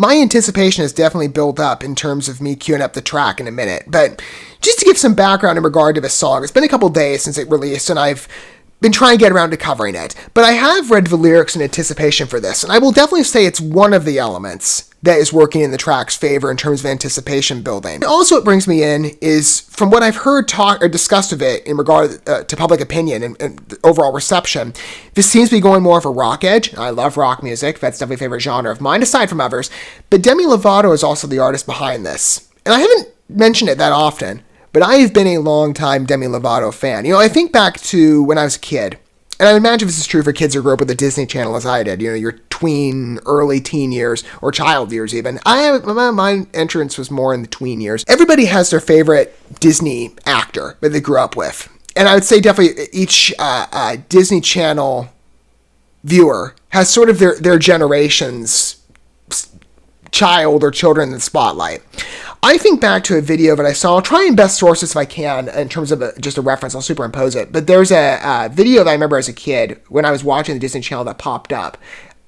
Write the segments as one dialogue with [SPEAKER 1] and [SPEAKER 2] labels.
[SPEAKER 1] My anticipation has definitely built up in terms of me queuing up the track in a minute, but just to give some background in regard to this song, it's been a couple days since it released, and I've been trying to get around to covering it, but I have read the lyrics in anticipation for this, and I will definitely say it's one of the elements that is working in the track's favor in terms of anticipation building. And also what brings me in is, from what I've heard talk or discussed of it in regard to public opinion and overall reception, this seems to be going more of a rock edge. I love rock music, that's definitely a favorite genre of mine, aside from others, but Demi Lovato is also the artist behind this. And I haven't mentioned it that often, but I have been a long-time Demi Lovato fan. You know, I think back to when I was a kid, and I imagine this is true for kids who grew up with the Disney Channel as I did, you know, your tween, early teen years, or child years even. My entrance was more in the tween years. Everybody has their favorite Disney actor that they grew up with. And I would say definitely each Disney Channel viewer has sort of their generation's child or children in the spotlight. I think back to a video that I saw. I'll try and best source this if I can in terms of just a reference. I'll superimpose it. But there's a video that I remember as a kid when I was watching the Disney Channel that popped up.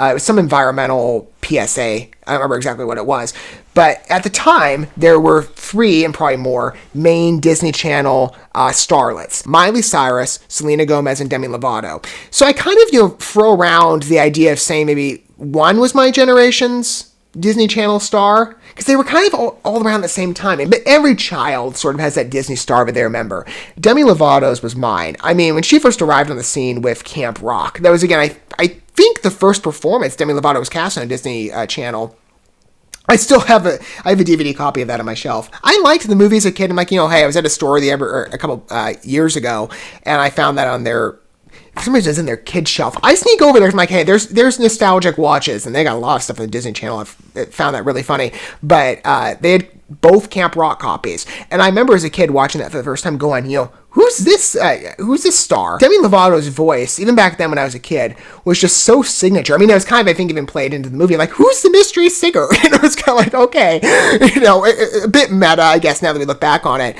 [SPEAKER 1] It was some environmental PSA. I don't remember exactly what it was. But at the time, there were 3 and probably more main Disney Channel starlets. Miley Cyrus, Selena Gomez, and Demi Lovato. So I kind of, throw around the idea of saying maybe one was my generation's Disney Channel star, because they were kind of all around the same time. But every child sort of has that Disney star that they remember. Demi Lovato's was mine. I mean, when she first arrived on the scene with Camp Rock, that was, again, I think the first performance Demi Lovato was cast on a Disney Channel. I still have I have a DVD copy of that on my shelf. I liked the movie as a kid. I'm like, hey, I was at a store a couple years ago, and I found that on their, for some reason it's in their kids shelf. I sneak over there and I'm like, hey, there's nostalgic watches, and they got a lot of stuff on the Disney Channel. I found that really funny. But they had both Camp Rock copies. And I remember as a kid watching that for the first time going, who's this star? Demi Lovato's voice, even back then when I was a kid, was just so signature. I mean, it was kind of, I think, even played into the movie, like, who's the mystery singer? And it was kind of like, okay, a bit meta, I guess, now that we look back on it.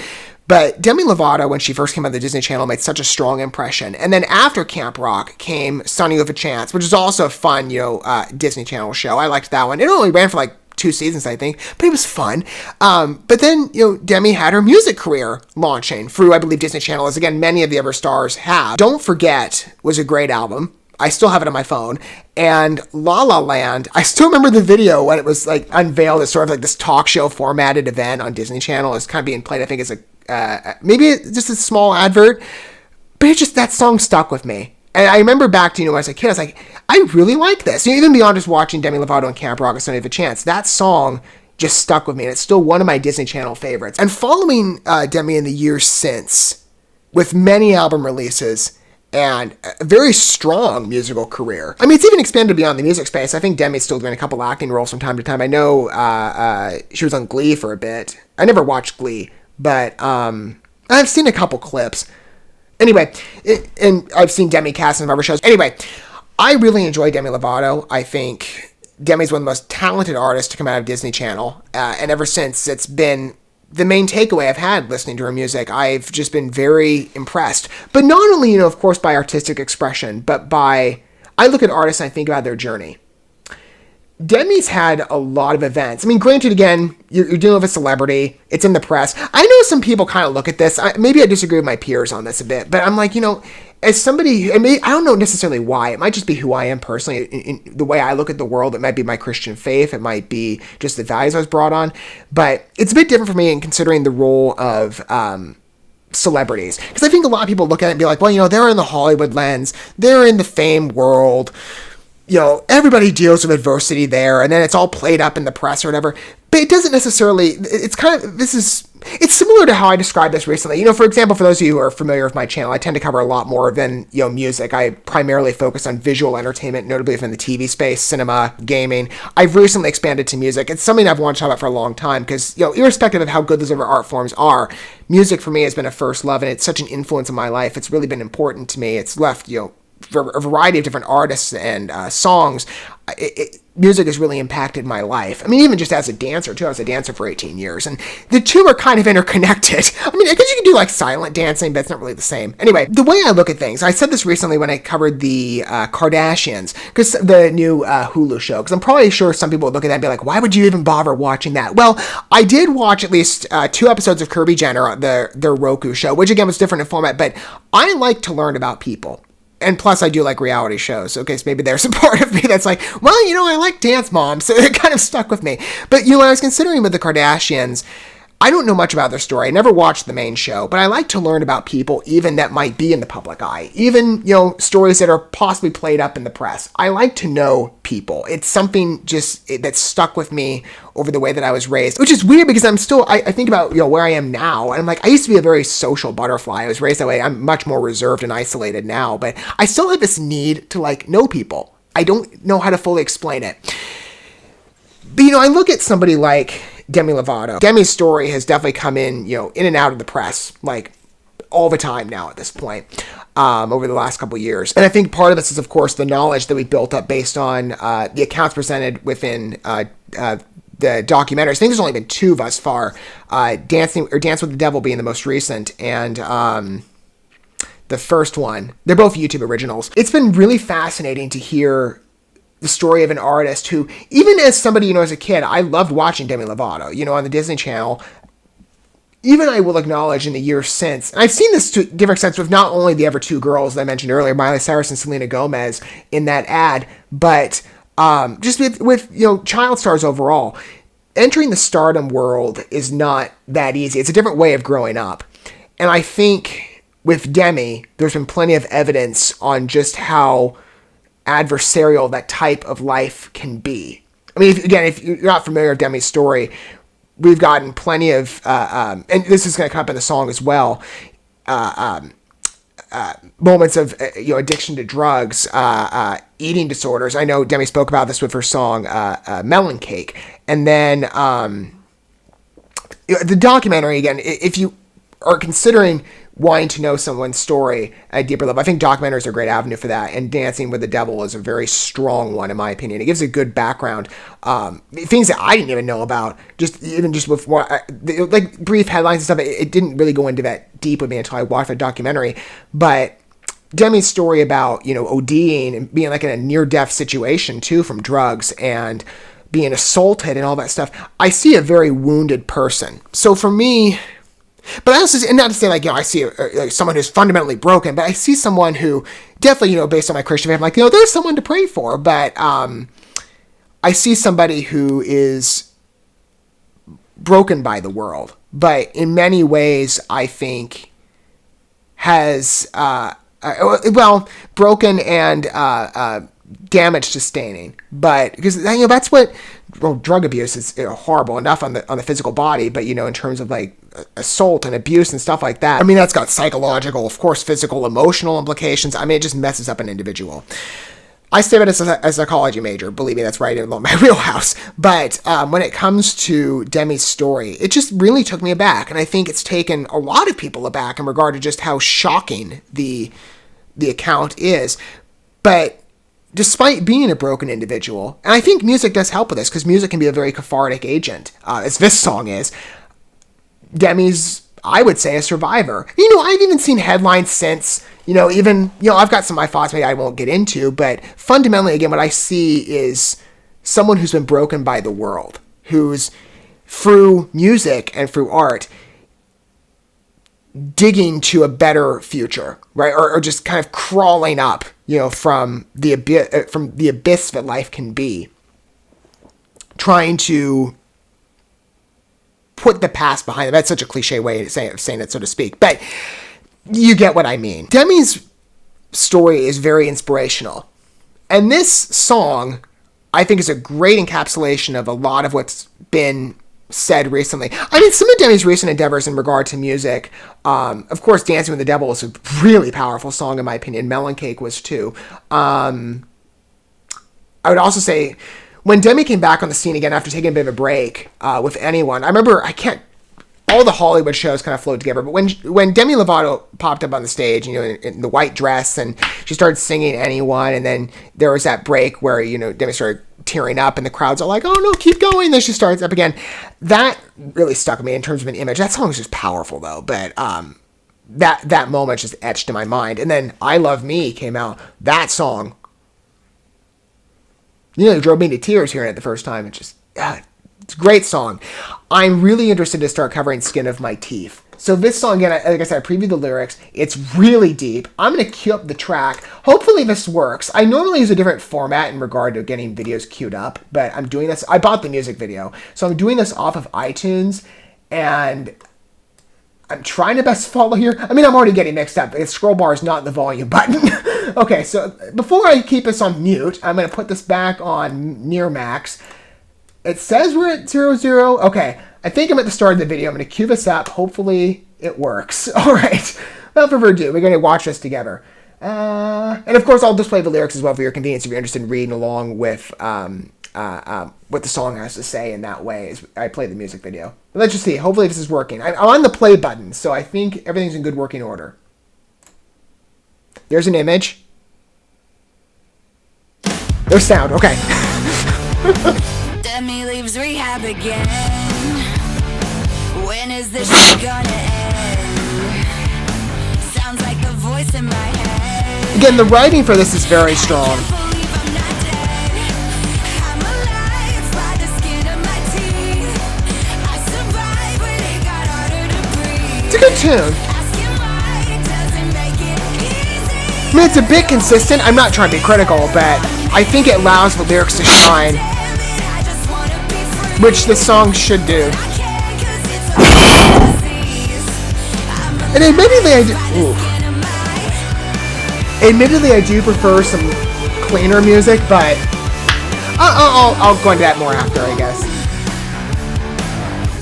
[SPEAKER 1] But Demi Lovato, when she first came on the Disney Channel, made such a strong impression. And then after Camp Rock came Sonny with a Chance, which is also a fun, Disney Channel show. I liked that one. It only ran for like 2 seasons, I think, but it was fun. But then, Demi had her music career launching through, I believe, Disney Channel, as again, many of the other stars have. Don't Forget was a great album. I still have it on my phone. And La La Land, I still remember the video when it was like unveiled as sort of like this talk show formatted event on Disney Channel. It's kind of being played, I think, as maybe just a small advert, but that song stuck with me. And I remember back to, when I was a kid, I was like, I really like this. Even beyond just watching Demi Lovato and Camp Rock and Sonny with a Chance, that song just stuck with me, and it's still one of my Disney Channel favorites. And following Demi in the years since, with many album releases and a very strong musical career. I mean, it's even expanded beyond the music space. I think Demi's still doing a couple acting roles from time to time. I know she was on Glee for a bit. I never watched Glee, but I've seen a couple clips. Anyway, and I've seen Demi cast in other shows. Anyway, I really enjoy Demi Lovato. I think Demi's one of the most talented artists to come out of Disney Channel. And ever since, it's been the main takeaway I've had listening to her music. I've just been very impressed. But not only, of course, by artistic expression, but I look at artists and I think about their journey. Demi's had a lot of events. I mean, granted, again, you're dealing with a celebrity. It's in the press. I know some people kind of look at this. Maybe I disagree with my peers on this a bit, but I'm like, as somebody, I don't know necessarily why. It might just be who I am personally, in the way I look at the world. It might be my Christian faith. It might be just the values I was brought on. But it's a bit different for me in considering the role of celebrities. Because I think a lot of people look at it and be like, well, they're in the Hollywood lens. They're in the fame world. Everybody deals with adversity there, and then it's all played up in the press or whatever. But it doesn't necessarily, it's similar to how I described this recently. For example, for those of you who are familiar with my channel, I tend to cover a lot more than, music. I primarily focus on visual entertainment, notably within the TV space, cinema, gaming. I've recently expanded to music. It's something I've wanted to talk about for a long time because, irrespective of how good those other art forms are, music for me has been a first love, and it's such an influence in my life. It's really been important to me. It's left, for a variety of different artists and songs. music has really impacted my life. I mean, even just as a dancer, too. I was a dancer for 18 years, and the two are kind of interconnected. I mean, because you can do, like, silent dancing, but it's not really the same. Anyway, the way I look at things, I said this recently when I covered the Kardashians, because the new Hulu show, because I'm probably sure some people would look at that and be like, why would you even bother watching that? Well, I did watch at least 2 episodes of Kirby Jenner, their Roku show, which, again, was different in format, but I like to learn about people. And plus, I do like reality shows. Okay, so maybe there's a part of me that's like, well, I like Dance Moms, so it kind of stuck with me. But, when I was considering with the Kardashians, I don't know much about their story. I never watched the main show, but I like to learn about people even that might be in the public eye. Even, stories that are possibly played up in the press. I like to know people. It's something that stuck with me over the way that I was raised, which is weird because I'm still, I think about, where I am now, and I'm like, I used to be a very social butterfly. I was raised that way. I'm much more reserved and isolated now, but I still have this need to, like, know people. I don't know how to fully explain it. But, I look at somebody like DEMI Lovato. Demi's story has definitely come in and out of the press, like, all the time now at this point, over the last couple of years. And I think part of this is, of course, the knowledge that we built up based on the accounts presented within the documentaries. I think there's only been 2 thus far, Dance with the Devil being the most recent, and the first one. They're both YouTube originals. It's been really fascinating to hear the story of an artist who, even as somebody, as a kid, I loved watching Demi Lovato, on the Disney Channel. Even I will acknowledge in the years since, and I've seen this to different extents with not only the other 2 girls that I mentioned earlier, Miley Cyrus and Selena Gomez, in that ad, but just with child stars overall. Entering the stardom world is not that easy. It's a different way of growing up. And I think with Demi, there's been plenty of evidence on just how adversarial that type of life can be. I mean, if you're not familiar with Demi's story, we've gotten plenty of, and this is going to come up in the song as well, moments of addiction to drugs, eating disorders. I know Demi spoke about this with her song Melon Cake. And then the documentary, again, if you are considering wanting to know someone's story at a deeper level, I think documentaries are a great avenue for that, and Dancing with the Devil is a very strong one, in my opinion. It gives a good background, things that I didn't even know about, just with like brief headlines and stuff. It didn't really go into that deep with me until I watched the documentary, but Demi's story about, ODing and being like in a near-death situation too from drugs and being assaulted and all that stuff, I see a very wounded person. So for me, but I also, and not to say like, I see someone who's fundamentally broken, but I see someone who definitely, based on my Christian faith, I'm like, there's someone to pray for, but I see somebody who is broken by the world, but in many ways, I think has, broken and damage sustaining, but because that's what drug abuse is horrible enough on the physical body, but in terms of like assault and abuse and stuff like that, I mean, that's got psychological, of course, physical, emotional implications. I mean, it just messes up an individual. I studied as a psychology major, believe me, that's right in my wheelhouse. But when it comes to Demi's story, it just really took me aback, and I think it's taken a lot of people aback in regard to just how shocking the account is. But despite being a broken individual, and I think music does help with this, because music can be a very cathartic agent, as this song is, Demi's, I would say, a survivor. I've even seen headlines since, I've got some of my thoughts maybe I won't get into, but fundamentally, again, what I see is someone who's been broken by the world, who's, through music and through art, digging to a better future, right? Or just kind of crawling up, from the abyss that life can be, trying to put the past behind them. That's such a cliche way of saying it, so to speak, but you get what I mean. Demi's story is very inspirational, and this song, I think, is a great encapsulation of a lot of what's been said recently. I mean, some of Demi's recent endeavors in regard to music, of course, Dancing with the Devil is a really powerful song, in my opinion. Melon Cake was too. I would also say, when Demi came back on the scene again after taking a bit of a break with Anyone, I remember, I can't all the Hollywood shows kind of flowed together. But when Demi Lovato popped up on the stage, in the white dress, and she started singing Anyone, and then there was that break where, Demi started tearing up, and the crowd's all like, oh no, keep going. Then she starts up again. That really stuck with me in terms of an image. That song is just powerful though, but that moment just etched in my mind. And then I Love Me came out. That song, it drove me to tears hearing it the first time. It's a great song. I'm really interested to start covering Skin of My Teeth. So this song, again, like I said, I previewed the lyrics. It's really deep. I'm going to cue up the track. Hopefully this works. I normally use a different format in regard to getting videos queued up, but I'm doing this. I bought the music video. So I'm doing this off of iTunes, and I'm trying to best follow here. I'm already getting mixed up. The scroll bar is not the volume button. Okay, so before I keep this on mute, I'm going to put this back on near max. It says we're at 00. Okay, I think I'm at the start of the video. I'm going to cue this up. Hopefully it works. All right, without further ado, we're going to watch this together. And of course, I'll display the lyrics as well for your convenience if you're interested in reading along with what the song has to say in that way as I play the music video. But let's just see. Hopefully this is working. I'm on the play button, so I think everything's in good working order. There's an image. There's sound. Okay.
[SPEAKER 2] Demi leaves rehab again. When is this shit gonna end? Sounds like the voice in my head.
[SPEAKER 1] Again, the writing for this is very strong. It's a good tune. It's a bit consistent. I'm not trying to be critical, but I think it allows the lyrics to shine, which the song should do. And admittedly, I do prefer some cleaner music, but I'll go into that more after, I guess.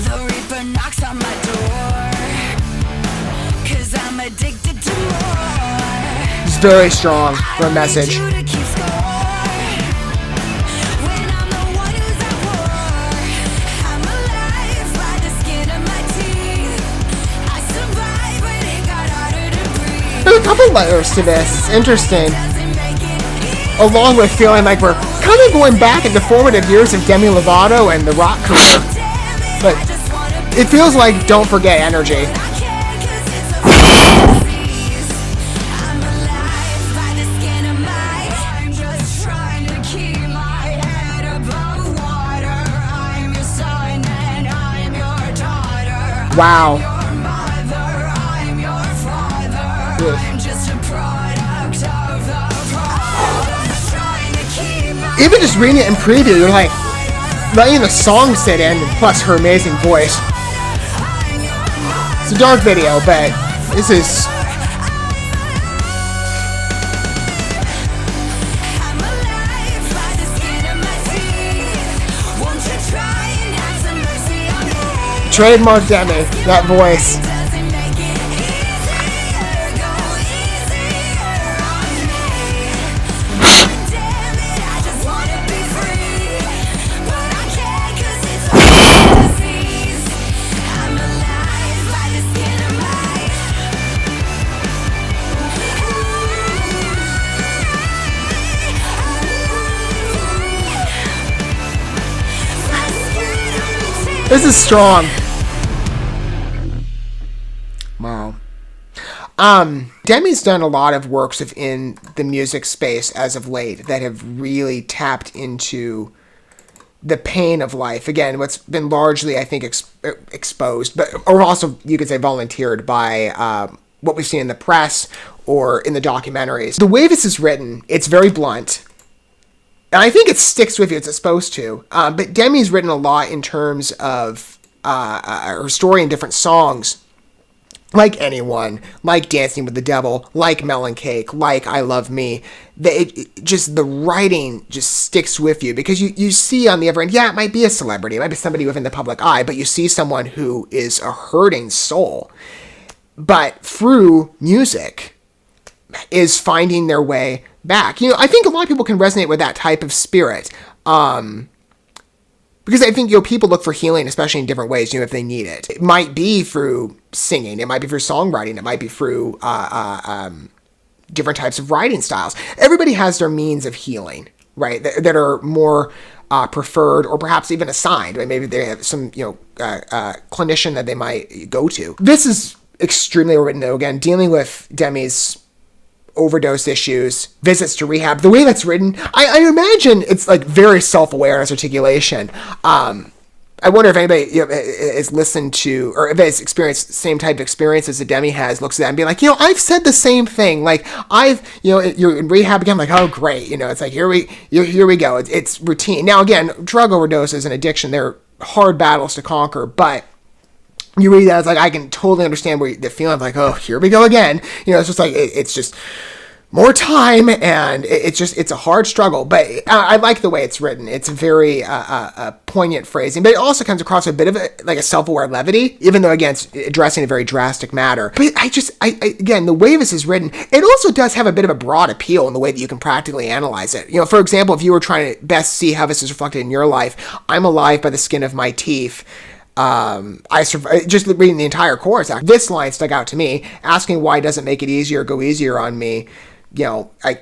[SPEAKER 2] The Reaper knocks on my door, 'cause I'm addicted to more.
[SPEAKER 1] It's very strong for a message. There's a couple layers to this. It's interesting. Along with feeling like we're kind of going back in the formative years of Demi Lovato and the rock career. But it feels like Don't Forget energy. Wow. Even just reading it in preview, you're like letting the song sit in, plus her amazing voice. It's a dark video, but this is... Trademark Demi, that voice. This is strong. Wow. Demi's done a lot of works in the music space as of late that have really tapped into the pain of life. Again, what's been largely, I think, exposed, or also you could say volunteered by what we've seen in the press or in the documentaries. The way this is written, it's very blunt. And I think it sticks with you as it's supposed to. But Demi's written a lot in terms of her story in different songs. Like Anyone, like Dancing with the Devil, like Melon Cake, like I Love Me. The writing just sticks with you. Because you see on the other end, yeah, it might be a celebrity. It might be somebody within the public eye. But you see someone who is a hurting soul. But through music is finding their way back. I think a lot of people can resonate with that type of spirit. Because Because I think, people look for healing, especially in different ways, if they need it. It might be through singing. It might be through songwriting. It might be through different types of writing styles. Everybody has their means of healing, right? That are more preferred or perhaps even assigned. Right? Maybe they have some, clinician that they might go to. This is extremely written, though. Again, dealing with Demi's overdose issues, visits to rehab, the way that's written, I imagine it's like very self-aware in its articulation. I wonder if anybody has listened to, or if has experienced the same type of experiences that Demi has, looks at that and be like, I've said the same thing. Like you're in rehab again. I'm like, oh great. It's like, here we go. It's routine. Now again, drug overdoses and addiction, they're hard battles to conquer, but you read that, it's like, I can totally understand where the feeling of like, oh, here we go again. It's just like, it's just more time, and it's a hard struggle, but I like the way it's written. It's very poignant phrasing, but it also comes across a bit of a self-aware levity, even though, again, it's addressing a very drastic matter. But again, the way this is written, it also does have a bit of a broad appeal in the way that you can practically analyze it. For example, if you were trying to best see how this is reflected in your life, I'm alive by the skin of my teeth. I just reading the entire chorus. This line stuck out to me, asking why doesn't make it easier, go easier on me. I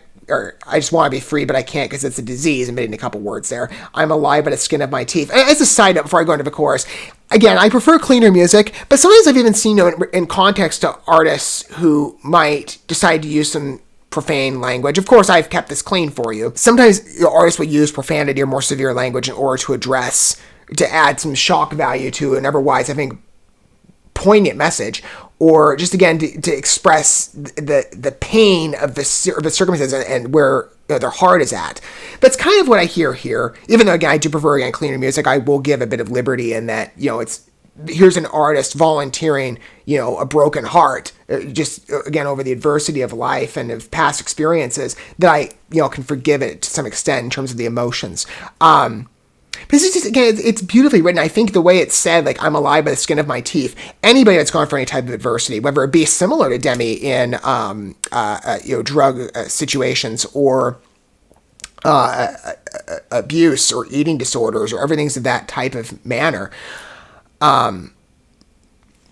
[SPEAKER 1] just want to be free, but I can't because it's a disease. I'm admitting a couple words there. I'm alive by the skin of my teeth. As a side note, before I go into the chorus, again, I prefer cleaner music, but sometimes I've even seen in context to artists who might decide to use some profane language. Of course, I've kept this clean for you. Sometimes artists will use profanity or more severe language in order to add some shock value to an otherwise, I think, poignant message, or just again to express the pain of the circumstances and where their heart is at. That's kind of what I hear here. Even though again I do prefer cleaner music, I will give a bit of liberty in that it's here's an artist volunteering a broken heart, just again over the adversity of life and of past experiences that I can forgive it to some extent in terms of the emotions. But it's just, again, it's beautifully written. I think the way it's said, like, I'm alive by the skin of my teeth, anybody that's gone for any type of adversity, whether it be similar to Demi in, drug situations or abuse or eating disorders or everything's of that type of manner,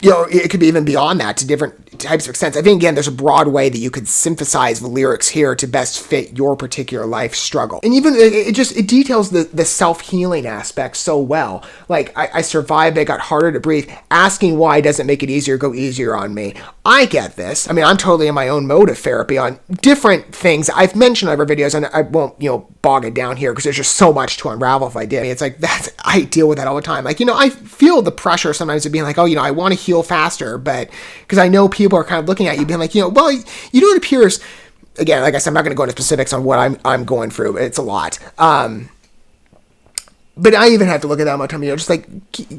[SPEAKER 1] it could be even beyond that to different types of extents. I think, again, there's a broad way that you could synthesize the lyrics here to best fit your particular life struggle. And even it details the self-healing aspect so well. Like, I survived, it got harder to breathe. Asking why doesn't make it easier, go easier on me. I get this. I mean, I'm totally in my own mode of therapy on different things. I've mentioned in other videos, and I won't, bog it down here because there's just so much to unravel if I did. It's like, I deal with that all the time. Like, I feel the pressure sometimes of being like, I want to heal faster, but because I know people are kind of looking at you being like, well, it appears, again, like I said, I'm not going to go into specifics on what I'm going through, but it's a lot. But I even have to look at that much time,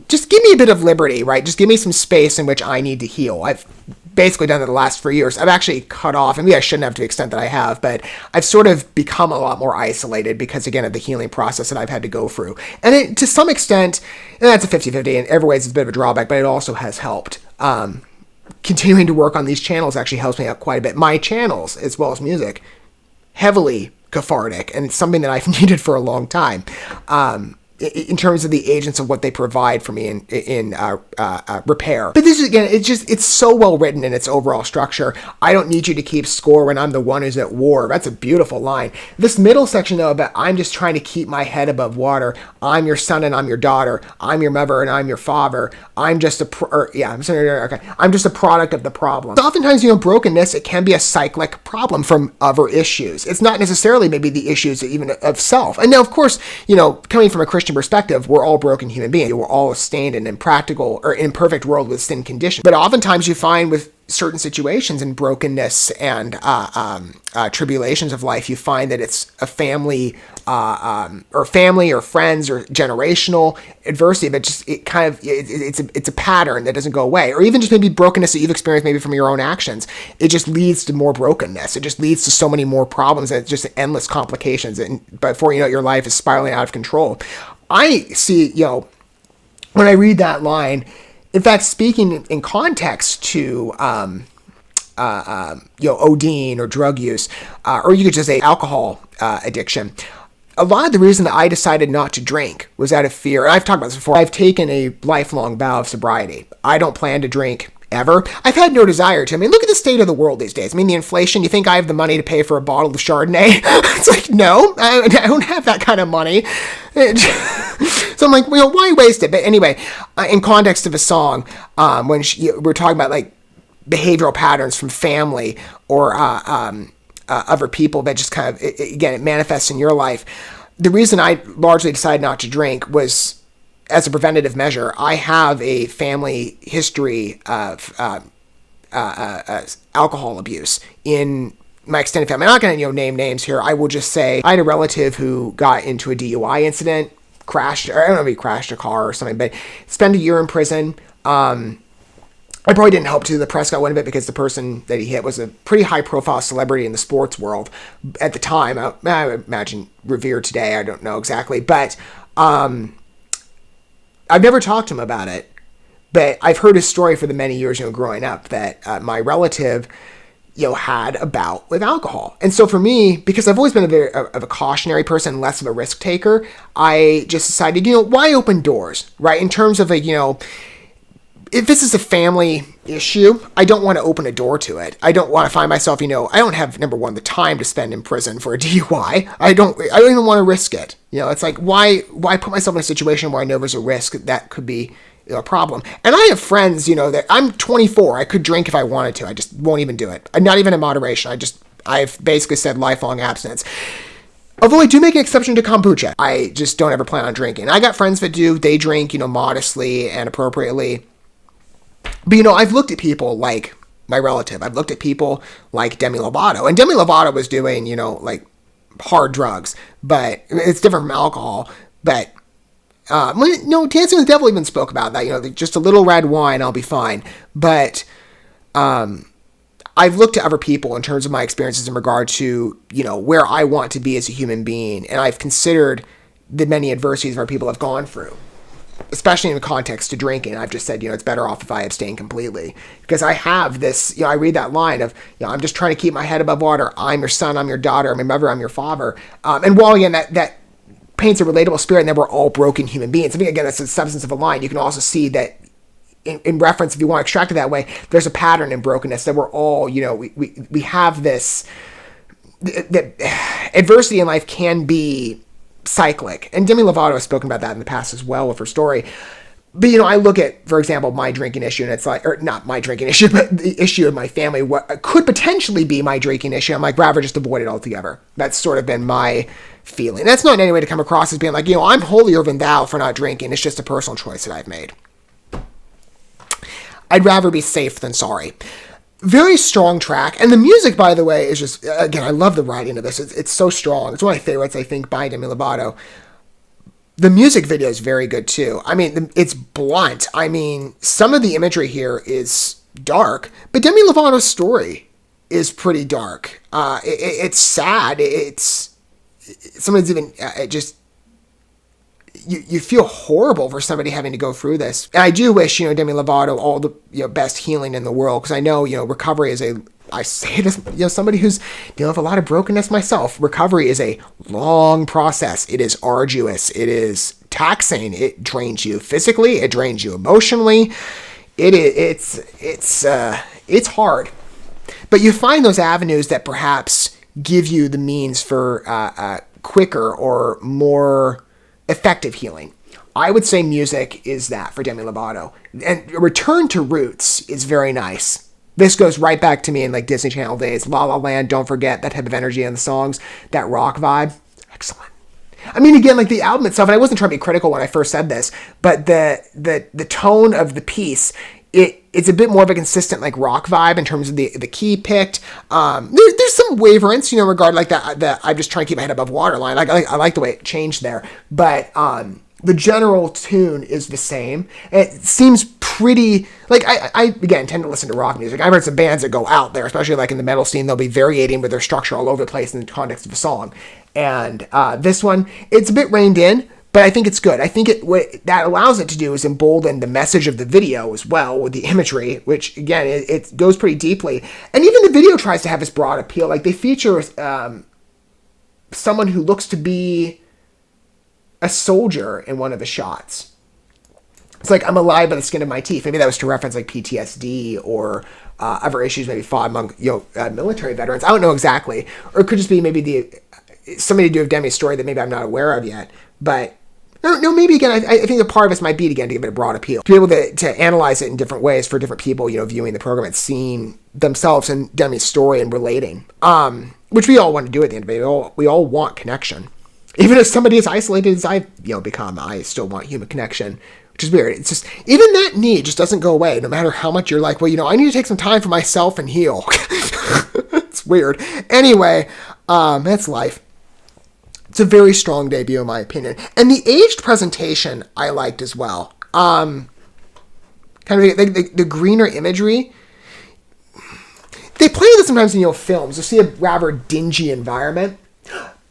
[SPEAKER 1] just give me a bit of liberty, right? Just give me some space in which I need to heal. I've basically done it the last 3 years. I've actually cut off, and maybe I shouldn't have to the extent that I have, but I've sort of become a lot more isolated because, again, of the healing process that I've had to go through. And to some extent, and that's a 50-50, in every way it's a bit of a drawback, but it also has helped. Continuing to work on these channels actually helps me out quite a bit. My channels, as well as music, heavily cathartic, and it's something that I've needed for a long time. In terms of the agents of what they provide for me in repair. But this is, again, it's so well written in its overall structure. I don't need you to keep score when I'm the one who's at war. That's a beautiful line. This middle section, though, about I'm just trying to keep my head above water. I'm your son and I'm your daughter. I'm your mother and I'm your father. I'm just a product of the problem. So oftentimes, brokenness, it can be a cyclic problem from other issues. It's not necessarily maybe the issues even of self. And now, of course, coming from a Christian perspective, we're all broken human beings. We're all stained and impractical or imperfect world with sin conditions. But oftentimes you find with certain situations and brokenness and tribulations of life, you find that it's a family or friends or generational adversity, but just it's a pattern that doesn't go away. Or even just maybe brokenness that you've experienced maybe from your own actions. It just leads to more brokenness. It just leads to so many more problems and it's just endless complications. And before you know it, your life is spiraling out of control. I see, when I read that line, in fact, speaking in context to, ODing or drug use, or you could just say alcohol addiction, a lot of the reason that I decided not to drink was out of fear. And I've talked about this before. I've taken a lifelong vow of sobriety. I don't plan to drink ever. I've had no desire to. I mean, look at the state of the world these days. I mean, the inflation, you think I have the money to pay for a bottle of Chardonnay? It's like, no, I don't have that kind of money. So I'm like, why waste it? But anyway, in context of a song, when we're talking about like behavioral patterns from family or other people that just kind of, it manifests in your life. The reason I largely decided not to drink was as a preventative measure. I have a family history of alcohol abuse in my extended family. I'm not going to name names here. I will just say I had a relative who got into a DUI incident, crashed, or I don't know if he crashed a car or something, but spent a year in prison. I probably didn't help to the press got wind of it because the person that he hit was a pretty high-profile celebrity in the sports world at the time. I imagine revered today. I don't know exactly, but I've never talked to him about it. But I've heard his story for the many years, growing up, that my relative, had a bout with alcohol. And so for me, because I've always been of a cautionary person, less of a risk taker, I just decided, why open doors, right? In terms of if this is a family issue, I don't want to open a door to it. I don't want to find myself, I don't have, number one, the time to spend in prison for a DUI. I don't even want to risk it. It's like, why put myself in a situation where I know there's a risk that could be a problem? And I have friends, that I'm 24. I could drink if I wanted to. I just won't even do it. I'm not even in moderation. I've basically said lifelong abstinence. Although I do make an exception to kombucha. I just don't ever plan on drinking. I got friends that do. They drink, modestly and appropriately. But, I've looked at people like my relative. I've looked at people like Demi Lovato. And Demi Lovato was doing, like hard drugs. But it's different from alcohol. But, Dancing with the Devil even spoke about that. Just a little red wine, I'll be fine. But I've looked at other people in terms of my experiences in regard to, where I want to be as a human being. And I've considered the many adversities our people have gone through. Especially in the context to drinking. I've just said, it's better off if I abstain completely. Because I have this, I read that line of, I'm just trying to keep my head above water. I'm your son, I'm your daughter, I'm your mother, I'm your father. And while, again, that paints a relatable spirit and that we're all broken human beings. I think, again, that's the substance of a line. You can also see that in reference, if you want to extract it that way, there's a pattern in brokenness that we're all, we have this, that adversity in life can be cyclic. And Demi Lovato has spoken about that in the past as well with her story. But, I look at, for example, my drinking issue, and it's like, or not my drinking issue, but the issue of my family, what could potentially be my drinking issue. I'm like, rather just avoid it altogether. That's sort of been my feeling. That's not in any way to come across as being like, I'm holier than thou for not drinking. It's just a personal choice that I've made. I'd rather be safe than sorry. Very strong track. And the music, by the way, is just, again, I love the writing of this. It's so strong. It's one of my favorites, I think, by Demi Lovato. The music video is very good, too. I mean, it's blunt. I mean, some of the imagery here is dark, but Demi Lovato's story is pretty dark. It's sad. It's sometimes even just... You feel horrible for somebody having to go through this. And I do wish, Demi Lovato all the best healing in the world, because I know, recovery is I say this, somebody who's dealing with a lot of brokenness myself. Recovery is a long process. It is arduous. It is taxing. It drains you physically. It drains you emotionally. It's hard. But you find those avenues that perhaps give you the means for quicker or more effective healing. I would say music is that for Demi Lovato. And return to roots is very nice. This goes right back to me in like Disney Channel days. La La Land, Don't Forget, that type of energy in the songs, that rock vibe. Excellent. I mean, again, like the album itself, and I wasn't trying to be critical when I first said this, but the tone of the piece, it's a bit more of a consistent like rock vibe in terms of the key picked. There's some waverance, regard like that I'm just trying to keep my head above water line. I like the way it changed there, but the general tune is the same. It seems pretty like I again tend to listen to rock music. I've heard some bands that go out there, especially like in the metal scene. They'll be variating with their structure all over the place in the context of a song. And this one, it's a bit reined in. But I think it's good. I think what that allows it to do is embolden the message of the video as well with the imagery, which, again, it goes pretty deeply. And even the video tries to have this broad appeal. Like, they feature someone who looks to be a soldier in one of his shots. It's like, I'm alive by the skin of my teeth. Maybe that was to reference like PTSD or other issues maybe fought among military veterans. I don't know exactly. Or it could just be maybe something to do with Demi's story that maybe I'm not aware of yet. But no, maybe again, I think the part of this might be, again, to give it a broad appeal. To be able to analyze it in different ways for different people, viewing the program and seeing themselves in Demi's story and relating. Which we all want to do at the end of it. We all want connection. Even as somebody as isolated as I've become, I still want human connection. Which is weird. It's just, even that need just doesn't go away, no matter how much you're like, well, I need to take some time for myself and heal. It's weird. Anyway, that's life. It's a very strong debut, in my opinion. And the aged presentation I liked as well. Kind of the greener imagery. They play this sometimes in films. You'll see a rather dingy environment.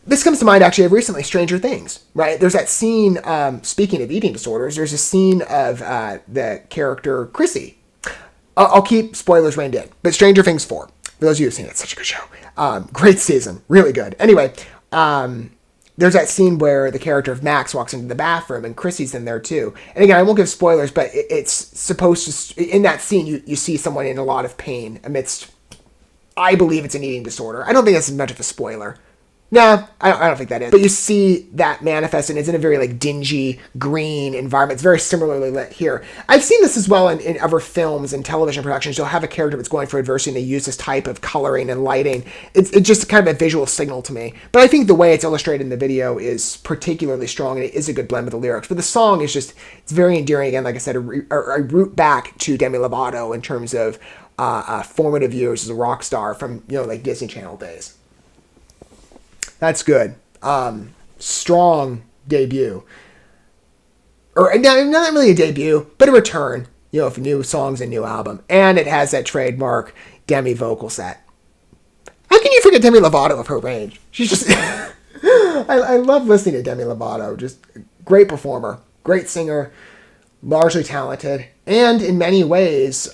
[SPEAKER 1] This comes to mind, actually, of recently, Stranger Things, right? There's that scene, speaking of eating disorders, there's a scene of the character Chrissy. I'll keep spoilers reined in, but Stranger Things 4. For those of you who've seen it, it's such a good show. Great season. Really good. Anyway, there's that scene where the character of Max walks into the bathroom, and Chrissy's in there, too. And again, I won't give spoilers, but it's supposed to... In that scene, you see someone in a lot of pain amidst... I believe it's an eating disorder. I don't think that's much of a spoiler. No, I don't think that is. But you see that manifest, and it's in a very dingy green environment. It's very similarly lit here. I've seen this as well in other films and television productions. You'll have a character that's going through adversity, and they use this type of coloring and lighting. It's just kind of a visual signal to me. But I think the way it's illustrated in the video is particularly strong, and it is a good blend with the lyrics. But the song is just, it's very endearing. Again, like I said, a root back to Demi Lovato in terms of formative years as a rock star from, Disney Channel days. That's good. Strong debut. Or not really a debut, but a return, of new songs and new album. And it has that trademark Demi vocal set. How can you forget Demi Lovato of her range? She's just... I love listening to Demi Lovato. Just great performer, great singer, largely talented, and in many ways...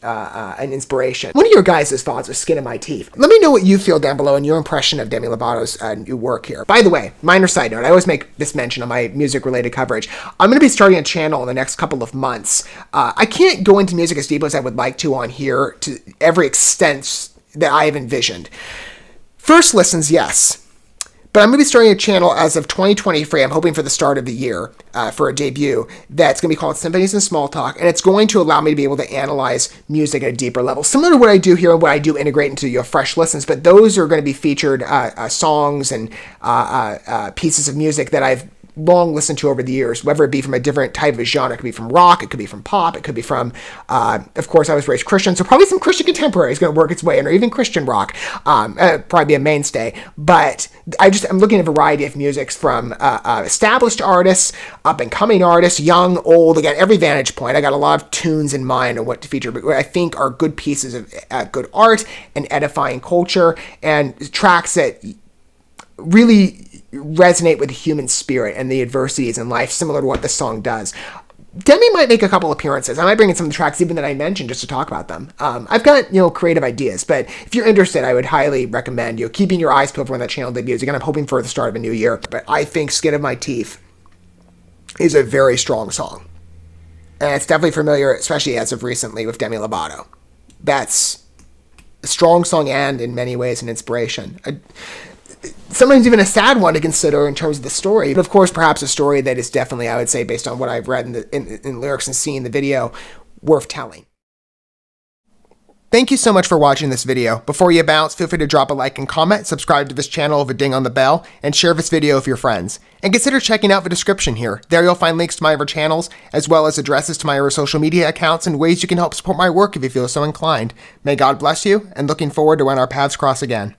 [SPEAKER 1] an inspiration. What are your guys' thoughts of Skin of My Teeth? Let me know what you feel down below and your impression of Demi Lovato's new work here. By the way, minor side note, I always make this mention on my music-related coverage. I'm going to be starting a channel in the next couple of months. I can't go into music as deep as I would like to on here to every extent that I have envisioned. First listens, yes. But I'm going to be starting a channel as of 2023. I'm hoping for the start of the year for a debut that's going to be called Symphonies and Small Talk, and it's going to allow me to be able to analyze music at a deeper level, similar to what I do here and what I do integrate into your fresh listens. But those are going to be featured songs and pieces of music that I've long listened to over the years, whether it be from a different type of genre. It could be from rock, it could be from pop, it could be from, of course, I was raised Christian, so probably some Christian contemporary is going to work its way in, or even Christian rock, probably be a mainstay. But I'm looking at a variety of musics from established artists, up-and-coming artists, young, old, again, every vantage point. I got a lot of tunes in mind on what to feature, but what I think are good pieces of good art and edifying culture, and tracks that really resonate with the human spirit and the adversities in life, similar to what this song does. Demi might make a couple appearances. I might bring in some of the tracks even that I mentioned just to talk about them. I've got, creative ideas, but if you're interested, I would highly recommend, keeping your eyes peeled for when that channel debuts. Again, I'm hoping for the start of a new year, but I think Skin of My Teeth is a very strong song. And it's definitely familiar, especially as of recently, with Demi Lovato. That's a strong song and, in many ways, an inspiration. Sometimes even a sad one to consider in terms of the story, but of course perhaps a story that is definitely, I would say, based on what I've read in lyrics and seen in the video, worth telling. Thank you so much for watching this video. Before you bounce, feel free to drop a like and comment, subscribe to this channel with a ding on the bell, and share this video with your friends. And consider checking out the description here. There you'll find links to my other channels, as well as addresses to my other social media accounts and ways you can help support my work if you feel so inclined. May God bless you, and looking forward to when our paths cross again.